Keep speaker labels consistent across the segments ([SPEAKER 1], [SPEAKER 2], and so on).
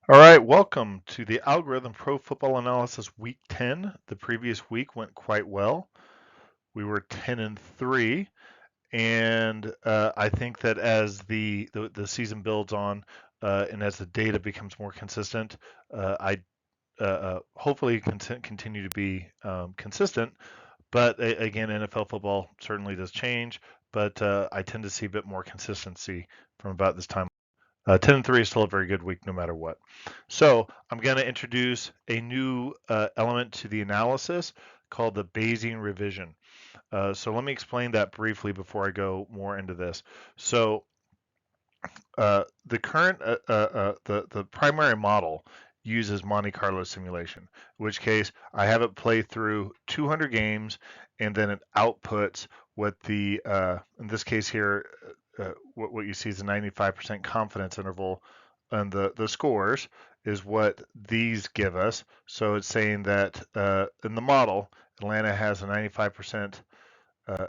[SPEAKER 1] All right, welcome to the Algorithm Pro Football Analysis Week 10. The previous week went quite well. We were 10-3, and I think that as the season builds on and as the data becomes more consistent, I hopefully continue to be consistent. But again, NFL football certainly does change, but I tend to see a bit more consistency from about this time. 10-3 is still a very good week no matter what. So I'm going to introduce a new element to the analysis called the Bayesian revision. So let me explain that briefly before I go more into this. So the current the primary model uses Monte Carlo simulation, in which case I have it play through 200 games and then it outputs what the in this case here what you see is a 95% confidence interval, and the scores is what these give us. So it's saying that in the model Atlanta has a 95% uh,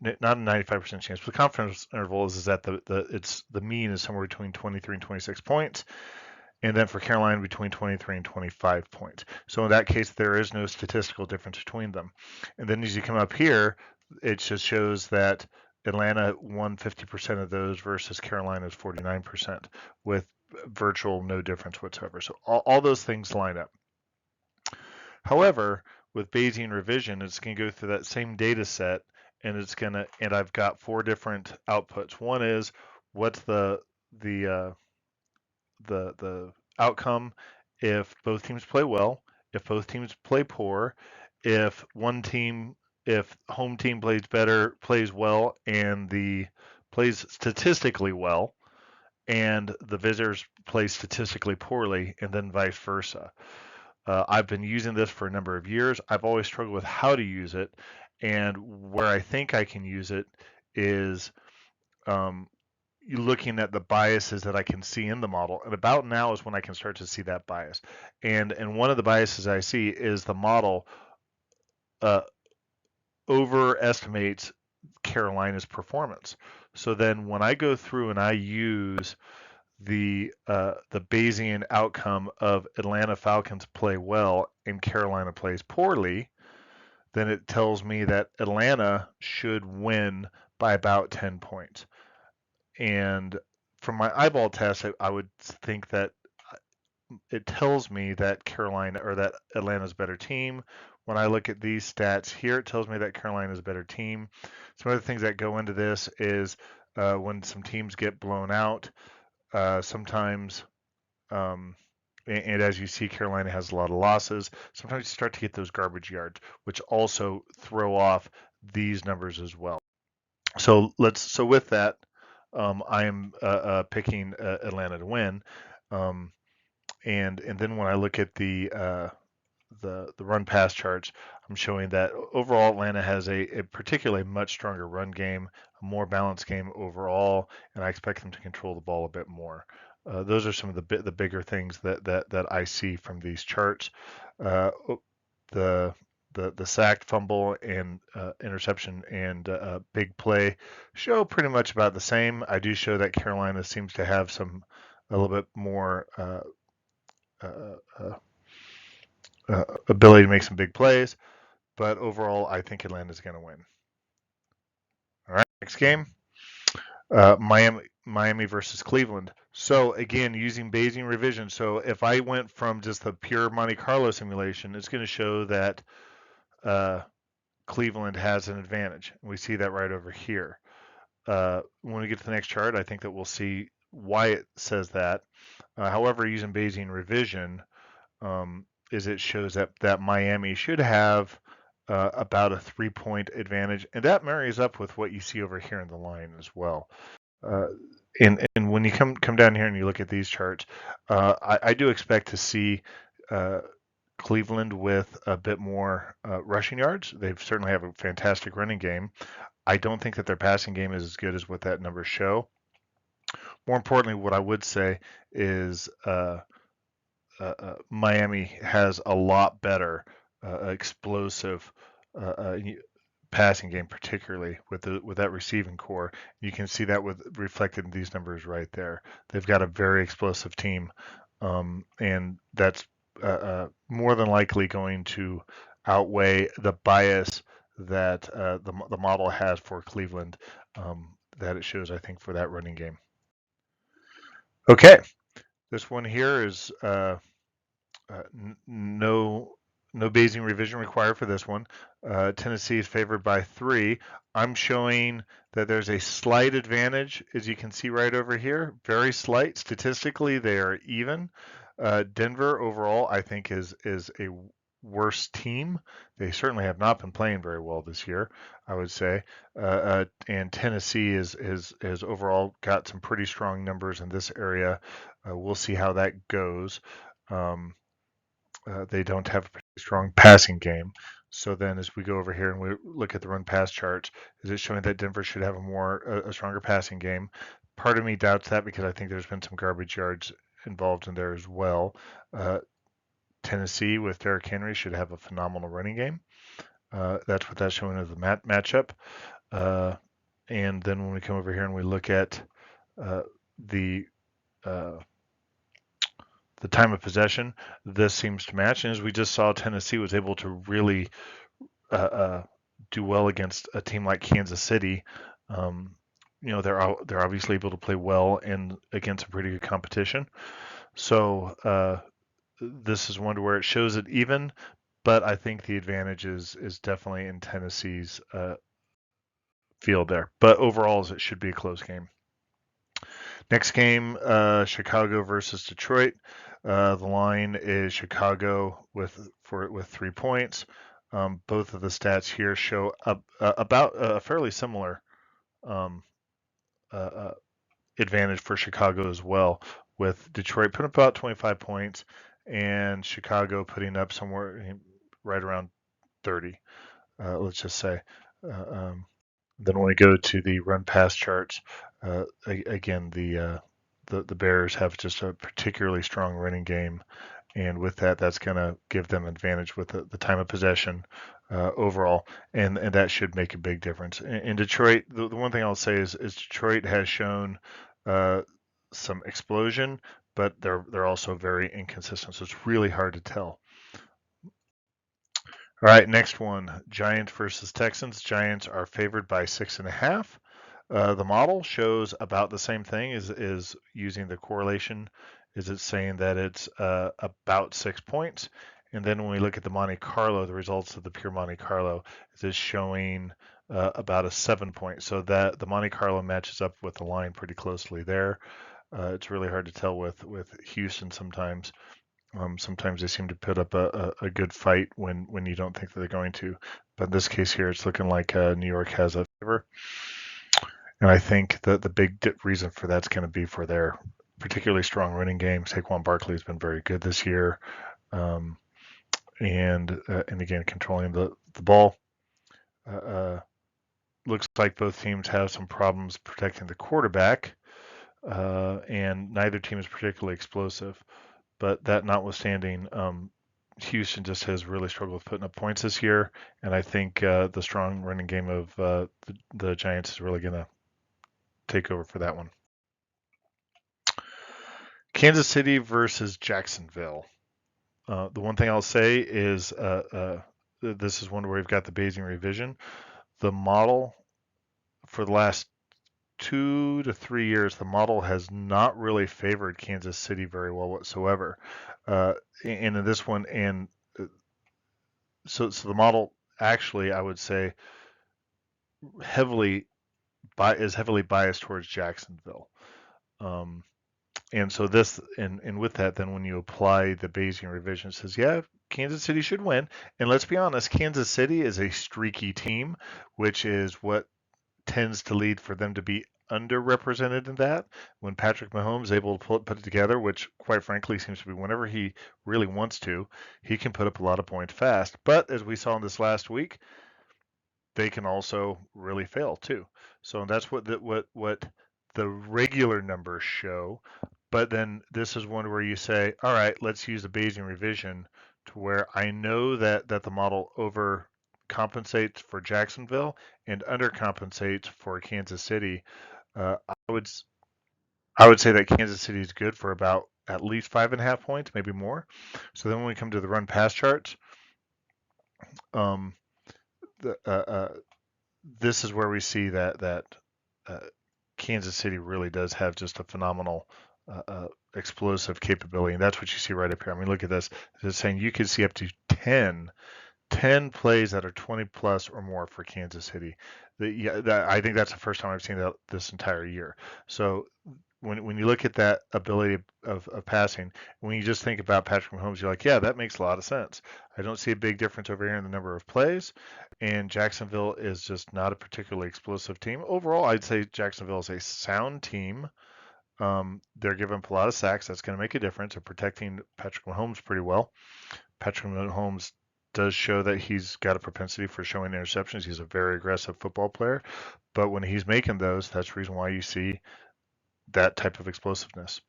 [SPEAKER 1] not a 95% chance, but the confidence interval is that the mean is somewhere between 23 and 26 points, and then for Carolina between 23 and 25 points. So in that case, there is no statistical difference between them. And then as you come up here, it just shows that Atlanta won 50% of those versus Carolina's 49% with virtual no difference whatsoever. So all those things line up. However, with Bayesian revision, it's going to go through that same data set, and I've got four different outputs. One is what's the the outcome if both teams play well, if both teams play poor, if one team, if home team plays well, and the plays statistically well, and the visitors play statistically poorly, and then vice versa. I've been using this for a number of years. I've always struggled with how to use it, and where I think I can use it is um, looking at the biases that I can see in the model. And about now is when I can start to see that bias. And one of the biases I see is the model uh, overestimates Carolina's performance. So then when I go through and I use the Bayesian outcome of Atlanta Falcons play well and Carolina plays poorly, then it tells me that Atlanta should win by about 10 points. And from my eyeball test, I would think that it tells me that Carolina or that Atlanta's a better team. When I look at these stats here, it tells me that Carolina's a better team. Some other things that go into this is when some teams get blown out, sometimes and as you see, Carolina has a lot of losses. Sometimes you start to get those garbage yards, which also throw off these numbers as well. So with that, I am picking Atlanta to win, um, and then when I look at the run pass charts, I'm showing that overall Atlanta has a particularly much stronger run game, a more balanced game overall, and I expect them to control the ball a bit more. Those are some of the bigger things that I see from these charts. Uh, the the sacked fumble and interception and big play show pretty much about the same. I do show that Carolina seems to have a little bit more uh, uh, ability to make some big plays, but overall, I think Atlanta's going to win. All right, next game, Miami versus Cleveland. So again, using Bayesian revision. So if I went from just the pure Monte Carlo simulation, it's going to show that uh, Cleveland has an advantage. We see that right over here. When we get to the next chart, I think that we'll see why it says that. However, using Bayesian revision, is it shows that Miami should have about a 3-point advantage, and that marries up with what you see over here in the line as well. Uh, and when you come down here and you look at these charts, I do expect to see uh, Cleveland with a bit more rushing yards. They certainly have a fantastic running game. I don't think that their passing game is as good as what that numbers show. More importantly, what I would say is Miami has a lot better explosive uh, uh, passing game, particularly with that receiving core. You can see that with reflected in these numbers right there. They've got a very explosive team and that's more than likely going to outweigh the bias that the model has for Cleveland that it shows, I think, for that running game. Okay, this one here is no Bayesian revision required for this one. Tennessee is favored by 3. I'm showing that there's a slight advantage, as you can see right over here. Very slight. Statistically, they are even. Denver overall, I think, is a worse team. They certainly have not been playing very well this year, I would say. And Tennessee has overall got some pretty strong numbers in this area. We'll see how that goes. They don't have a pretty strong passing game. So then, as we go over here and we look at the run pass charts, is it showing that Denver should have a stronger passing game? Part of me doubts that because I think there's been some garbage yards involved in there as well. Tennessee with Derrick Henry should have a phenomenal running game. That's what that's showing as the matchup. And then when we come over here and we look at the time of possession, this seems to match. And as we just saw, Tennessee was able to really do well against a team like Kansas City. They're obviously able to play well and against a pretty good competition. So this is one where it shows it even, but I think the advantage is definitely in Tennessee's field there. But overall, it should be a close game. Next game, Chicago versus Detroit. The line is Chicago with 3 points. Both of the stats here show about a fairly similar advantage for Chicago as well, with Detroit putting up about 25 points and Chicago putting up somewhere right around 30, let's just say. Then when we go to the run pass charts, again, the Bears have just a particularly strong running game, and with that, that's going to give them advantage with the time of possession overall, and that should make a big difference. In Detroit, the one thing I'll say is Detroit has shown some explosion, but they're also very inconsistent, so it's really hard to tell. All right, next one, Giants versus Texans. Giants are favored by 6.5. The model shows about the same thing, is using the correlation. Is it saying that it's about 6 points? And then when we look at the Monte Carlo, the results of the pure Monte Carlo is showing about a 7 point. So that the Monte Carlo matches up with the line pretty closely there. It's really hard to tell with Houston sometimes. Sometimes they seem to put up a good fight when you don't think that they're going to. But in this case here, it's looking like New York has a favor. And I think that the big reason for that's going to be for their particularly strong running game. Saquon Barkley has been very good this year. And again, controlling the ball. Looks like both teams have some problems protecting the quarterback. And neither team is particularly explosive. But that notwithstanding, Houston just has really struggled with putting up points this year, and I think the strong running game of the Giants is really going to take over for that one. Kansas City versus Jacksonville. The one thing I'll say is this is one where we've got the Bayesian revision. The model for the last 2 to 3 years, the model has not really favored Kansas City very well whatsoever. And in this one, and so the model actually, I would say, is heavily biased towards Jacksonville. And so this, and with that, then when you apply the Bayesian revision, it says, yeah, Kansas City should win. And let's be honest, Kansas City is a streaky team, which is what tends to lead for them to be underrepresented in that. When Patrick Mahomes is able to put it together, which quite frankly seems to be whenever he really wants to, he can put up a lot of points fast. But as we saw in this last week, they can also really fail too. So that's what the regular numbers show. But then this is one where you say, all right, let's use the Bayesian revision to where I know that the model overcompensates for Jacksonville and undercompensates for Kansas City. I would say that Kansas City is good for about at least 5.5 points, maybe more. So then when we come to the run pass charts, um, the, this is where we see that uh, Kansas City really does have just a phenomenal explosive capability, and that's what you see right up here. I mean, look at this. It's saying you can see up to 10 plays that are 20 plus or more for Kansas City. I think that's the first time I've seen that this entire year. So when you look at that ability of passing, when you just think about Patrick Mahomes, you're like, yeah, that makes a lot of sense. I don't see a big difference over here in the number of plays, and Jacksonville is just not a particularly explosive team. Overall, I'd say Jacksonville is a sound team. They're giving up a lot of sacks. That's going to make a difference. They're protecting Patrick Mahomes pretty well. Patrick Mahomes does show that he's got a propensity for showing interceptions. He's a very aggressive football player, but when he's making those, that's the reason why you see that type of explosiveness.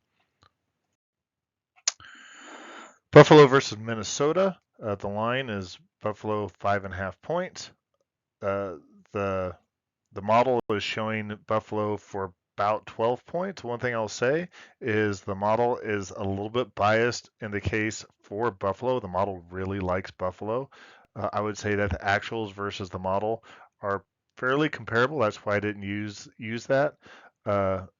[SPEAKER 1] Buffalo versus Minnesota. The line is Buffalo 5.5 points. The the model is showing Buffalo for about 12 points. One thing I'll say is the model is a little bit biased in the case for Buffalo. The model really likes Buffalo. I would say that the actuals versus the model are fairly comparable. That's why I didn't use that.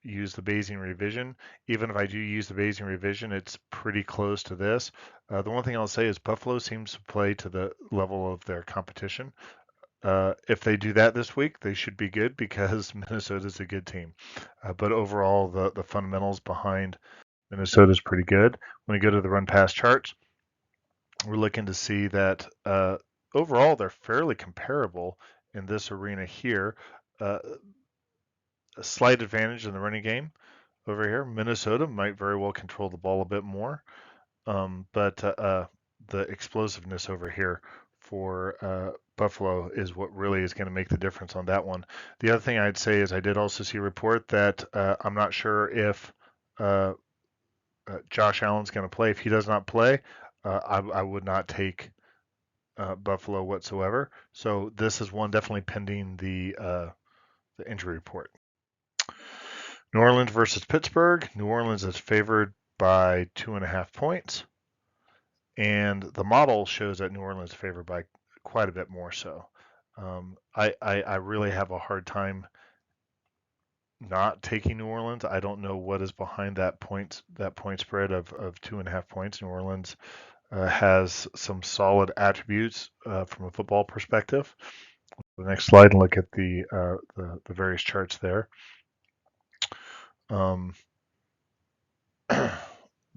[SPEAKER 1] Use the Bayesian revision. Even if I do use the Bayesian revision, it's pretty close to this. The one thing I'll say is Buffalo seems to play to the level of their competition. If they do that this week, they should be good because Minnesota's a good team. But overall, the fundamentals behind Minnesota's pretty good. When we go to the run pass charts, we're looking to see that overall they're fairly comparable in this arena here. A slight advantage in the running game over here. Minnesota might very well control the ball a bit more, but the explosiveness over here for Buffalo is what really is going to make the difference on that one. The other thing I'd say is I did also see a report that I'm not sure if uh, Josh Allen's going to play. If he does not play, I would not take Buffalo whatsoever. So this is one definitely pending the injury report. New Orleans versus Pittsburgh. New Orleans is favored by 2.5 points, and the model shows that New Orleans is favored by quite a bit more so. I really have a hard time not taking New Orleans. I don't know what is behind that point spread of 2.5 points. New Orleans has some solid attributes from a football perspective. The next slide and look at the various charts there.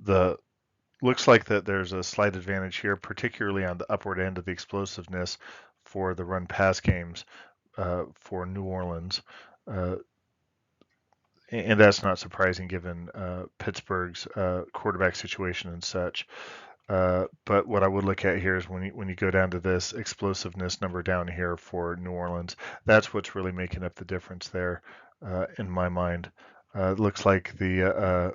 [SPEAKER 1] The looks like that there's a slight advantage here, particularly on the upward end of the explosiveness for the run pass games for New Orleans. And that's not surprising given Pittsburgh's quarterback situation and such. But what I would look at here is when you go down to this explosiveness number down here for New Orleans, that's what's really making up the difference there in my mind. It looks like the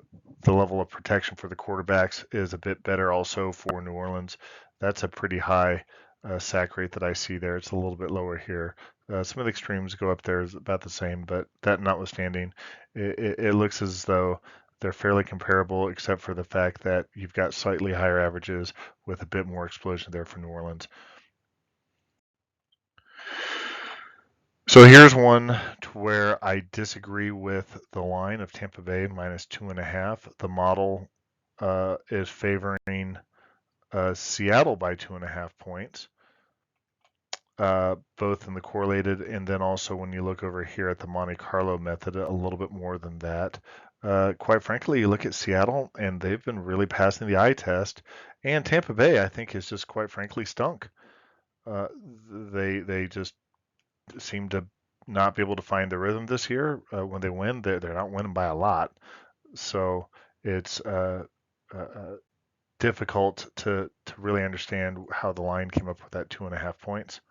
[SPEAKER 1] level of protection for the quarterbacks is a bit better also for New Orleans. That's a pretty high sack rate that I see there. It's a little bit lower here. Some of the extremes go up there is about the same, but that notwithstanding, it looks as though they're fairly comparable, except for the fact that you've got slightly higher averages with a bit more explosion there for New Orleans. So here's one to where I disagree with the line of Tampa Bay minus 2.5. The model is favoring Seattle by 2.5 points, both in the correlated and then also when you look over here at the Monte Carlo method, a little bit more than that. Quite frankly, you look at Seattle and they've been really passing the eye test, and Tampa Bay, I think, is just quite frankly stunk. They just seem to not be able to find the rhythm this year. When they win, they're not winning by a lot, so it's difficult to really understand how the line came up with that 2.5 points.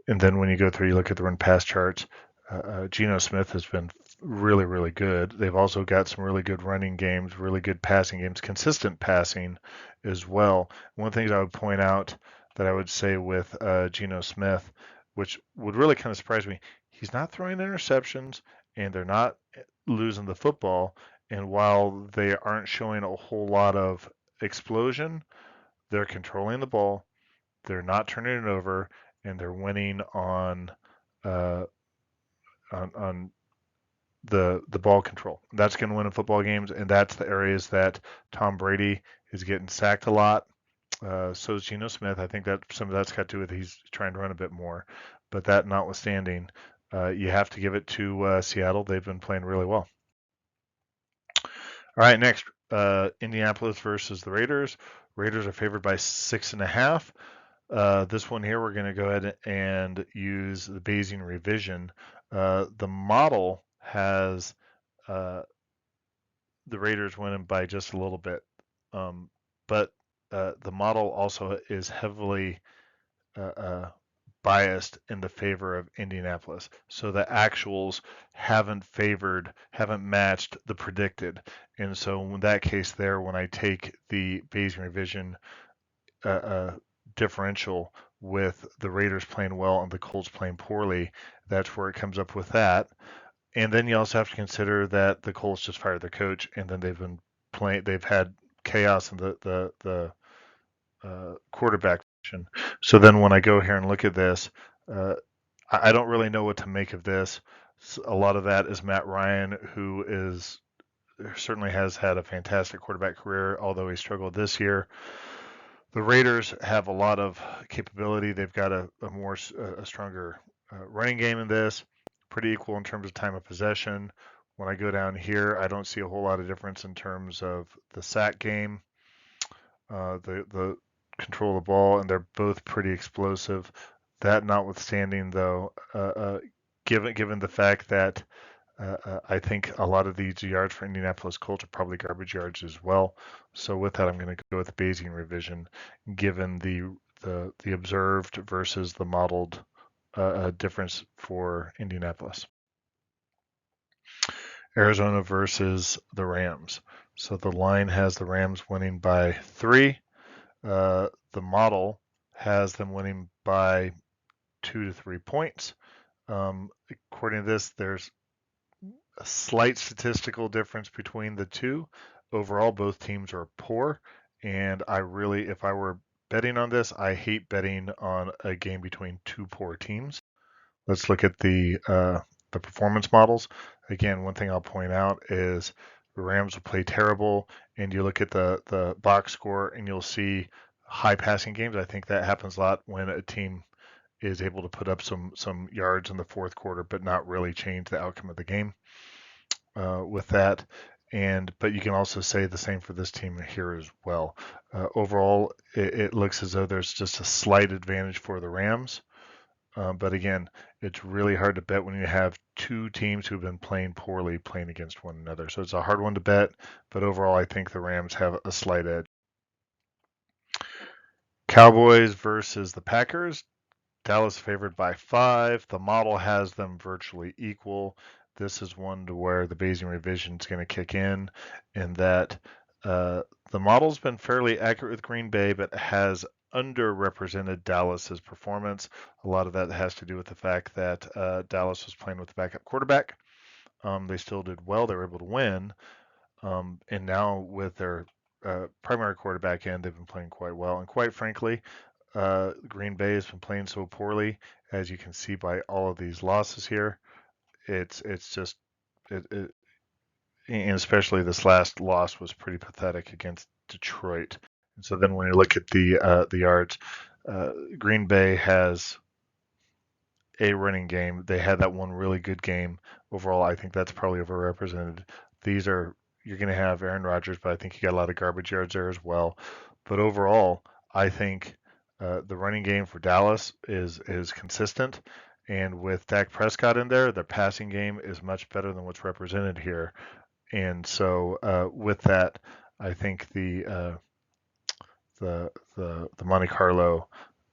[SPEAKER 1] And then when you go through, you look at the run pass charts. Geno Smith has been really, really good. They've also got some really good running games, really good passing games, consistent passing as well. One of the things I would point out that I would say with Geno Smith, which would really kind of surprise me, he's not throwing interceptions and they're not losing the football. And while they aren't showing a whole lot of explosion, they're controlling the ball, they're not turning it over, and they're winning uh, on the ball control. That's going to win in football games, and that's the areas that Tom Brady is getting sacked a lot. So is Geno Smith. I think that some of that's got to do with he's trying to run a bit more. But that notwithstanding, you have to give it to Seattle. They've been playing really well. All right, next, Indianapolis versus the Raiders. Raiders are favored by 6.5. This one here, we're going to go ahead and use the Bayesian revision. The model has uh, the Raiders winning by just a little bit, but the model also is heavily uh, uh, biased in the favor of Indianapolis. So the actuals haven't matched the predicted. And so in that case there, when I take the Bayesian revision differential with the Raiders playing well and the Colts playing poorly, that's where it comes up with that. And then you also have to consider that the Colts just fired their coach, and then they've had chaos in the quarterback position. So then when I go here and look at this, uh, I don't really know what to make of this. A lot of that is Matt Ryan, who certainly has had a fantastic quarterback career, although he struggled this year. The Raiders have a lot of capability. They've got a stronger running game in this, pretty equal in terms of time of possession. When I go down here, I don't see a whole lot of difference in terms of the sack game, the control of the ball, and they're both pretty explosive. That notwithstanding, though, given the fact that I think a lot of these yards for Indianapolis Colts are probably garbage yards as well. So with that, I'm going to go with the Bayesian revision, given the observed versus the modeled difference for Indianapolis. Arizona versus the Rams. So the line has the Rams winning by 3. The model has them winning by 2 to 3 points. According to this, there's a slight statistical difference between the two. Overall, both teams are poor, and if I were betting on this, I hate betting on a game between two poor teams. Let's look at the performance models. Again, one thing I'll point out is the Rams will play terrible, and you look at the box score, and you'll see high passing games. I think that happens a lot when a team is able to put up some yards in the fourth quarter, but not really change the outcome of the game with that. But you can also say the same for this team here as well. Overall, it looks as though there's just a slight advantage for the Rams. But again, it's really hard to bet when you have two teams who've been playing poorly playing against one another. So it's a hard one to bet. But overall, I think the Rams have a slight edge. Cowboys versus the Packers. Dallas favored by 5. The model has them virtually equal. This is one to where the Bayesian revision is going to kick in that the model's been fairly accurate with Green Bay, but has underrepresented Dallas's performance. A lot of that has to do with the fact that Dallas was playing with the backup quarterback. They still did well. They were able to win. And now with their primary quarterback in, they've been playing quite well. And quite frankly, Green Bay has been playing so poorly, as you can see by all of these losses here. It's just and especially this last loss was pretty pathetic against Detroit. And so then when you look at the yards, Green Bay has a running game. They had that one really good game. Overall, I think that's probably overrepresented. You're going to have Aaron Rodgers, but I think you got a lot of garbage yards there as well. But overall, I think the running game for Dallas is consistent, and with Dak Prescott in there, the passing game is much better than what's represented here. And so with that, I think the Monte Carlo,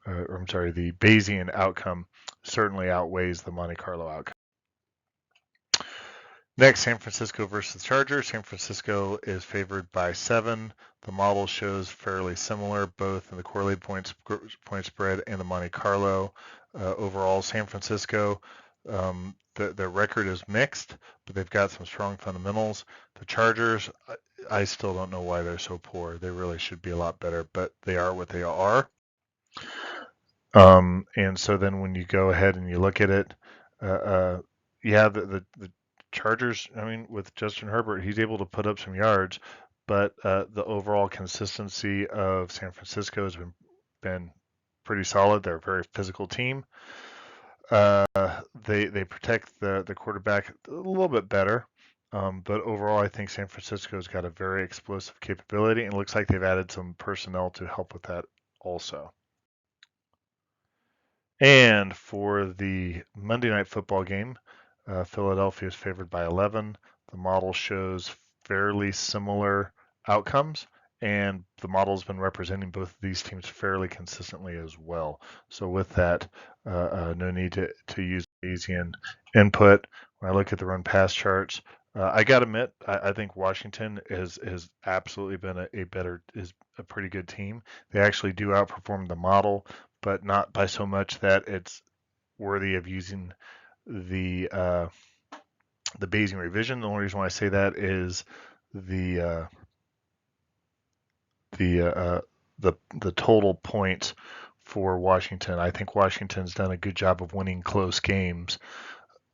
[SPEAKER 1] the Bayesian outcome certainly outweighs the Monte Carlo outcome. Next, San Francisco versus Chargers. San Francisco is favored by 7. The model shows fairly similar, both in the correlated point spread and the Monte Carlo. Overall, San Francisco, Their record is mixed, but they've got some strong fundamentals. The Chargers, I still don't know why they're so poor. They really should be a lot better, but they are what they are. And so then when you go ahead and you look at it, yeah, the Chargers, I mean, with Justin Herbert, he's able to put up some yards, but the overall consistency of San Francisco has been pretty solid. They're a very physical team. They protect the quarterback a little bit better. But overall, I think San Francisco's got a very explosive capability, and it looks like they've added some personnel to help with that also. And for the Monday Night Football game, Philadelphia is favored by 11. The model shows fairly similar outcomes, and the model's been representing both of these teams fairly consistently as well. So with that, no need to use Bayesian input. When I look at the run pass charts, I got to admit, I think Washington has absolutely been is a pretty good team. They actually do outperform the model, but not by so much that it's worthy of using the uh, the Bayesian revision. The only reason why I say that is the uh, the uh, uh, the total points for Washington. I think Washington's done a good job of winning close games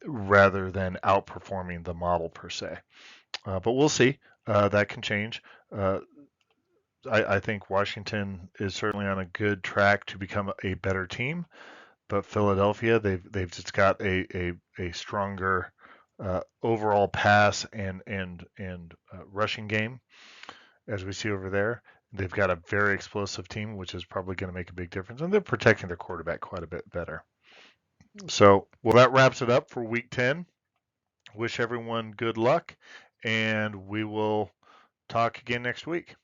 [SPEAKER 1] rather than outperforming the model per se. But we'll see. That can change. Uh, I think Washington is certainly on a good track to become a better team. But Philadelphia, they've just got a stronger overall pass and rushing game as we see over there. They've got a very explosive team, which is probably going to make a big difference, and they're protecting their quarterback quite a bit better. So, well, that wraps it up for Week 10. Wish everyone good luck, and we will talk again next week.